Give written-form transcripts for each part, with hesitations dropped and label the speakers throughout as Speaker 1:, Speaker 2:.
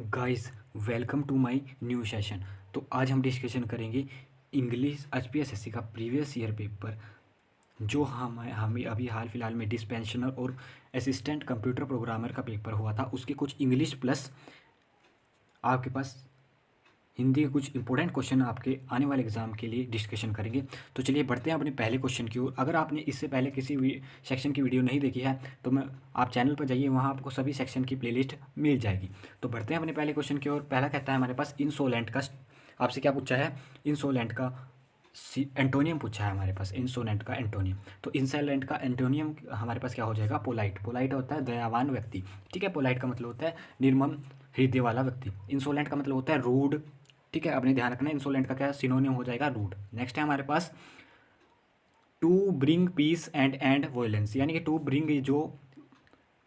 Speaker 1: Guys, welcome to my new session. तो आज हम डिस्कशन करेंगे इंग्लिश एचपीएसएससी का प्रीवियस ईयर पेपर जो हमें अभी हाल फिलहाल में डिस्पेंशनर और असिस्टेंट कंप्यूटर प्रोग्रामर का पेपर हुआ था। उसके कुछ इंग्लिश प्लस आपके पास हिंदी के कुछ इंपॉर्टेंट क्वेश्चन आपके आने वाले एग्जाम के लिए डिस्कशन करेंगे। तो चलिए बढ़ते हैं अपने पहले क्वेश्चन की ओर। अगर आपने इससे पहले किसी सेक्शन की वीडियो नहीं देखी है तो आप चैनल पर जाइए, वहाँ आपको सभी सेक्शन की प्लेलिस्ट मिल जाएगी। तो बढ़ते हैं अपने पहले क्वेश्चन की ओर। पहला कहता है हमारे पास इंसोलेंट का आपसे क्या पूछा है, इंसोलेंट का एंटोनियम पूछा है हमारे पास, इंसोलेंट का एंटोनियम। तो इंसोलेंट का एंटोनियम हमारे पास क्या हो जाएगा, पोलाइट। पोलाइट होता है दयावान व्यक्ति, ठीक है। पोलाइट का मतलब होता है निर्मम हृदय वाला व्यक्ति। इंसोलेंट का मतलब होता है रूड, ठीक है। अपने ध्यान रखना, इंसोलेंट का क्या सिनोनियम हो जाएगा, रूड। नेक्स्ट है हमारे पास to bring peace and violence, यानी कि टू ब्रिंग जो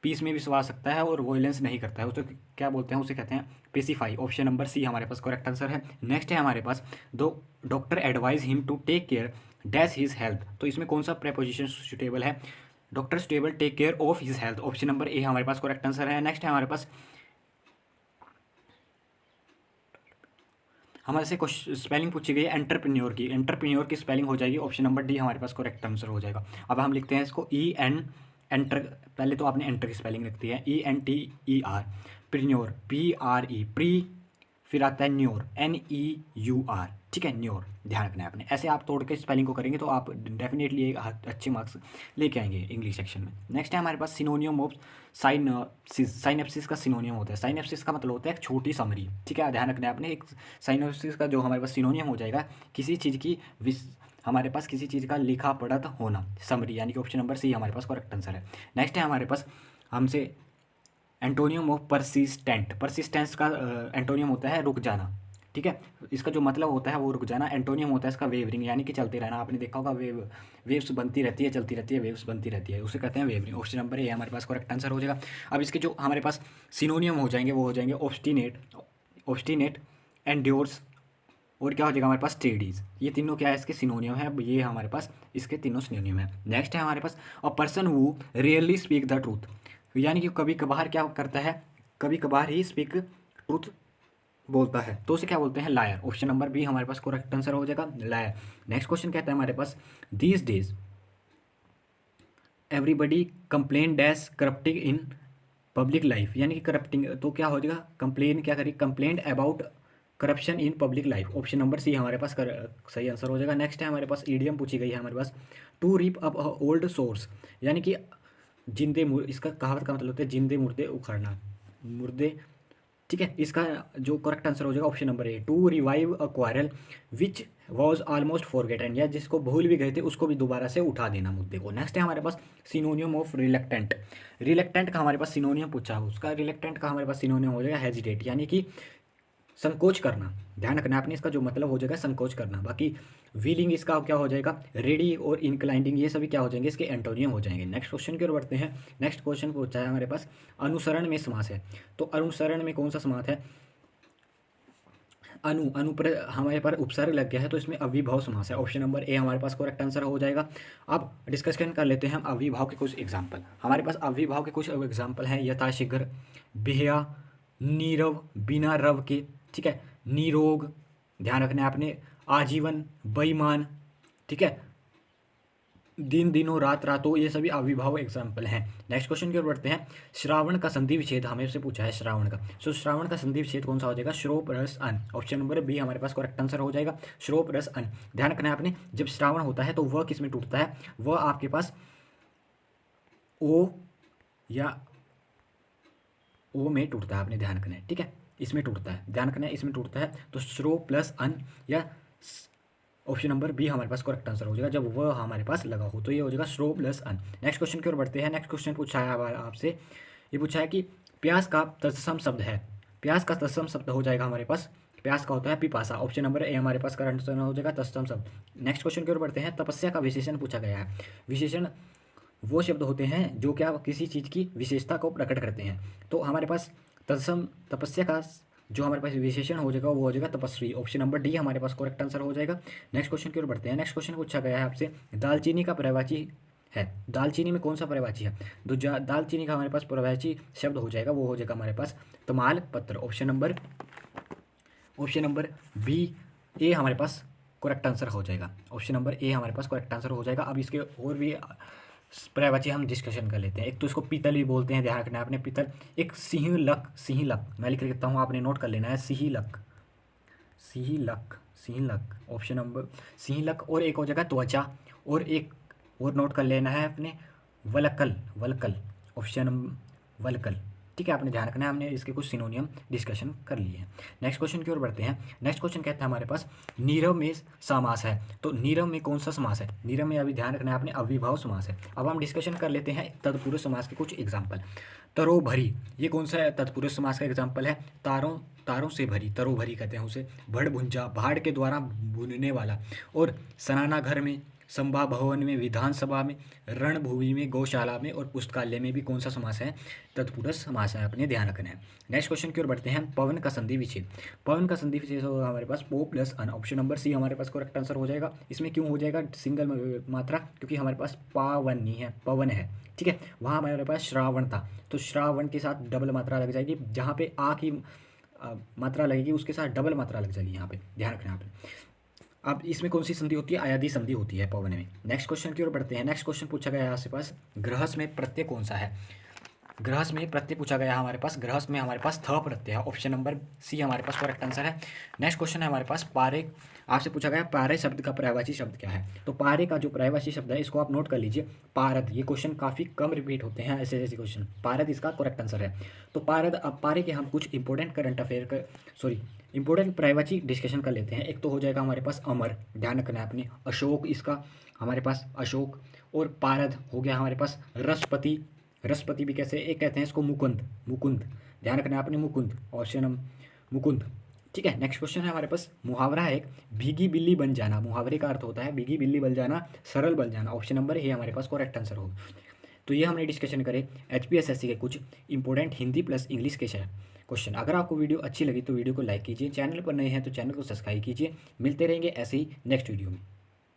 Speaker 1: पीस में विश्वास रखता है और वॉयलेंस नहीं करता है, उसे क्या बोलते हैं, उसे कहते हैं पेसिफाई। ऑप्शन नंबर सी हमारे पास करेक्ट आंसर है। नेक्स्ट है हमारे पास दो doctor advise him to take care dash his health. तो इसमें कौन सा प्रेपोजिशन सुटेबल है, doctor stable take care of his health. Option number A हमारे पास करेक्ट आंसर है। नेक्स्ट है हमारे पास हमारे से कुछ स्पेलिंग पूछी गई है एंटरप्रेन्योर की। एंटरप्रेन्योर की स्पेलिंग हो जाएगी ऑप्शन नंबर डी हमारे पास करेक्ट आंसर हो जाएगा। अब हम लिखते हैं इसको ई एन एंटर, पहले तो आपने एंटर की स्पेलिंग रखती है ENTER, प्रीन्योर PRE प्री, फिर आता है न्योर NEUR, ठीक है, न्योर। ध्यान रखना है आपने, ऐसे आप तोड़ के स्पेलिंग को करेंगे तो आप डेफिनेटली एक अच्छे मार्क्स लेके आएंगे इंग्लिश सेक्शन में। नेक्स्ट है हमारे पास सिनोनियम ऑफ साइनेप्सिस का सिनोनियम होता है। साइनेप्सिस का मतलब होता है एक छोटी समरी, ठीक है। ध्यान रखना है आपने, एक साइनेप्सिस का जो हमारे पास सिनोनियम हो जाएगा किसी चीज़ की हमारे पास किसी चीज़ का लिखा पढ़त होना, समरी, यानी कि ऑप्शन नंबर सी हमारे पास करेक्ट आंसर है। नेक्स्ट है हमारे पास हमसे एंटोनियम ऑफ परसिस्टेंट। परसिस्टेंस का एंटोनियम होता है रुक जाना, ठीक है। इसका जो मतलब होता है वो रुक जाना। एंटोनियम होता है इसका वेवरिंग, यानी कि चलते रहना। आपने देखा होगा वेव्स बनती रहती है, चलती रहती है, वेव्स बनती रहती है, उसे कहते हैं वेवरिंग। ऑप्शन नंबर ए हमारे पास करेक्ट आंसर हो जाएगा। अब इसके जो हमारे पास सिनोनियम हो जाएंगे वो हो जाएंगे ऑब्स्टिनेट, ऑब्स्टिनेट, एंड्योर्स, और क्या हो जाएगा हमारे पास स्टेडीज। ये तीनों क्या है, इसके सिनोनियम है, ये हमारे पास इसके तीनों सिनोनियम है। नेक्स्ट है हमारे पास a person who really speak the truth, यानी कि कभी कभार क्या करता है, कभी कभार ही स्पीक ट्रूथ बोलता है, तो उसे क्या बोलते हैं, लायर। ऑप्शन नंबर बी हमारे पास करेक्ट आंसर हो जाएगा, लायर। नेक्स्ट क्वेश्चन कहता है हमारे पास these days everybody complain that's corrupting in public life, यानी कि करप्टिंग, तो क्या हो जाएगा, कंप्लेन, क्या करेगी, complain about corruption in public life. Option number C हमारे पास सही आंसर हो जाएगा। नेक्स्ट है हमारे पास ईडियम पूछी गई है हमारे पास to rip up old sores, यानी कि इसका कहावत का मतलब होता है जिंदे मुर्दे उखाड़ना, मुर्दे, ठीक है। इसका जो करेक्ट आंसर हो जाएगा option number A, to revive a quarrel which was almost forgotten, या जिसको भूल भी गए थे उसको भी दोबारा से उठा देना मुद्दे को। नेक्स्ट है हमारे पास सिनोनियम ऑफ रिलेक्टेंट। रिलेक्टेंट का हमारे पास सिनोनियम पूछा है, उसका रिलेक्टेंट का हमारे पास सिनोनियम हो जाएगा हेजिटेट, यानी कि संकोच करना। ध्यान रखना आपने, इसका जो मतलब हो जाएगा संकोच करना। बाकी व्हीलिंग इसका क्या हो जाएगा, रेडी और इंक्लाइंडिंग, ये सभी क्या हो जाएंगे, इसके एंटोनियम हो जाएंगे। नेक्स्ट क्वेश्चन की ओर बढ़ते हैं। नेक्स्ट क्वेश्चन पूछा है हमारे पास अनुसरण में समास है, तो अनुसरण में कौन सा समास है, अनु पर हमारे पास उपसर्ग लग गया है तो इसमें अविभाव समास है। ऑप्शन नंबर ए हमारे पास करेक्ट आंसर हो जाएगा। अब डिस्कशन कर लेते हैं हम अविभाव के कुछ एग्जाम्पल। हमारे पास अविभाव के कुछ एग्जाम्पल हैं, यथाशीघ्र, बेहया, नीरव, बिना रव के, ठीक है, निरोग, ध्यान रखना है आपने, आजीवन, बेईमान, ठीक है, दिन दिनों, रात रातों, ये सभी अविभाव एग्जाम्पल हैं। नेक्स्ट क्वेश्चन की ओर बढ़ते हैं। श्रावण का संधि विच्छेद हमें से पूछा है, श्रावण का, सो श्रावण का संधि विच्छेद कौन सा हो जाएगा, श्रोप रस अन। ऑप्शन नंबर बी हमारे पास करेक्ट आंसर हो जाएगा, श्रोप रस अन। ध्यान रखना है आपने, जब श्रावण होता है तो वह किस में टूटता है, वह आपके पास ओ या ओ में टूटता है, आपने ध्यान रखना है, ठीक है, इसमें टूटता है, ध्यान रखना है, इसमें टूटता है। तो श्रो प्लस अन या ऑप्शन नंबर बी हमारे पास करेक्ट आंसर हो जाएगा, जब वह हमारे पास लगा हो तो ये हो जाएगा श्रो प्लस अन। नेक्स्ट क्वेश्चन की ओर बढ़ते हैं। नेक्स्ट क्वेश्चन पूछा है आपसे, ये पूछा है कि प्यास का तत्सम शब्द है, प्यास का तत्सम शब्द हो जाएगा हमारे पास, प्यास का होता है पिपासा। ऑप्शन नंबर ए हमारे पास करेक्ट आंसर हो जाएगा तत्सम शब्द। नेक्स्ट क्वेश्चन की ओर बढ़ते हैं। तपस्या का विशेषण पूछा गया है। विशेषण वो शब्द होते हैं जो क्या किसी चीज़ की विशेषता को प्रकट करते हैं, तो हमारे पास तत्सम तपस्या का जो हमारे पास विशेषण हो जाएगा वो हो जाएगा तपस्वी। ऑप्शन नंबर डी हमारे पास करेक्ट आंसर हो जाएगा। नेक्स्ट क्वेश्चन की ओर बढ़ते हैं। नेक्स्ट क्वेश्चन पूछा गया है आपसे, दालचीनी का पर्यायवाची है। दालचीनी में कौन सा पर्यायवाची है? तो दालचीनी का हमारे पास पर्यायवाची शब्द हो जाएगा, वो हो जाएगा हमारे पास तमाल पत्र। ऑप्शन नंबर बी ए हमारे पास करेक्ट आंसर हो जाएगा। ऑप्शन नंबर ए हमारे पास करेक्ट आंसर हो जाएगा। अब इसके और भी पर्यायवाची हम डिस्कशन कर लेते हैं। एक तो इसको पीतल भी बोलते हैं, ध्यान रखना है आपने, पीतल। एक सिंहलक मैं लिख लेता हूँ, आपने नोट कर लेना है, सिंहलक। Option number सिंहलक। और एक हो जाएगा त्वचा, और एक और नोट कर लेना है आपने, वलकल। Option number वलकल। ठीक है, आपने ध्यान रखना है, हमने इसके कुछ सिनोनियम डिस्कशन कर लिए हैं। नेक्स्ट क्वेश्चन की ओर बढ़ते हैं। नेक्स्ट क्वेश्चन कहता है हमारे पास नीरव में समास है, तो नीरव में कौन सा समास है? नीरव में अभी ध्यान रखना है आपने, अविभाव समास है। अब हम डिस्कशन कर लेते हैं तत्पुरुष समास के कुछ एग्जाम्पल। तरोभरी, ये कौन सा तत्पुरुष समास का एग्जाम्पल है? तारों से भरी, तरोभरी कहते हैं उसे। भड़भुंजा, भाड़ के द्वारा भूनने वाला। और सनाना घर में, संभा भवन में, विधानसभा में, रणभूमि में, गौशाला में और पुस्तकालय में भी कौन सा समास है? तत्पुरुष समास है, अपने ध्यान रखना है। नेक्स्ट क्वेश्चन की ओर बढ़ते हैं। पवन का संधि विच्छेद। पवन का संधि विच्छेद होगा हमारे पास पो प्लस अन। ऑप्शन नंबर सी हमारे पास करेक्ट आंसर हो जाएगा। इसमें क्यों हो जाएगा सिंगल मात्रा? क्योंकि हमारे पास पावन नहीं है, पवन है। ठीक है, वहाँ हमारे पास श्रावण था, तो श्रावण के साथ डबल मात्रा लग जाएगी। जहाँ पे आ की मात्रा लगेगी उसके साथ डबल मात्रा लग जाएगी, यहाँ पे ध्यान रखना है आपने। अब इसमें कौन सी संधि होती है? आयादी संधि होती है पवन में। नेक्स्ट क्वेश्चन की ओर बढ़ते हैं। नेक्स्ट क्वेश्चन पूछा गया है आपसे पास, गृहस्थ में प्रत्यय कौन सा है? गृहस्थ में प्रत्यय पूछा गया है हमारे पास। गृहस्थ में हमारे पास थ प्रत्यय है। ऑप्शन नंबर सी हमारे पास करेक्ट आंसर है। नेक्स्ट क्वेश्चन है हमारे पास पारे। आपसे पूछा गया पारे शब्द का पर्यायवाची शब्द क्या है? तो पारे का जो पर्यायवाची शब्द है इसको आप नोट कर लीजिए, पारद। ये क्वेश्चन काफ़ी कम रिपीट होते हैं, ऐसे क्वेश्चन। पारद इसका करेक्ट आंसर है। तो पारद, अब पारे के हम कुछ इंपॉर्टेंट करंट अफेयर का इंपॉर्टेंट पर्यायवाची डिस्कशन कर लेते हैं। एक तो हो जाएगा हमारे पास अमर, ध्यान रखना है आपने। अशोक इसका हमारे पास अशोक। और पारद हो गया हमारे पास रसपति। रसपति भी कैसे एक कहते हैं इसको, मुकुंद। ध्यान रखना है आपने, मुकुंद। ऑप्शन मुकुंद। ठीक है, नेक्स्ट क्वेश्चन है हमारे पास, मुहावरा है एक, भीगी बिल्ली बन जाना। मुहावरे का अर्थ होता है भीगी बिल्ली बन जाना, सरल बन जाना। ऑप्शन नंबर ए हमारे पास करेक्ट आंसर होगा। तो ये हमने डिस्कशन करे HPSSC के कुछ इंपॉर्टेंट हिंदी प्लस इंग्लिश के क्वेश्चन। अगर आपको वीडियो अच्छी लगी तो वीडियो को लाइक कीजिए, चैनल पर नए हैं तो चैनल को सब्सक्राइब कीजिए। मिलते रहेंगे ऐसे ही नेक्स्ट वीडियो में।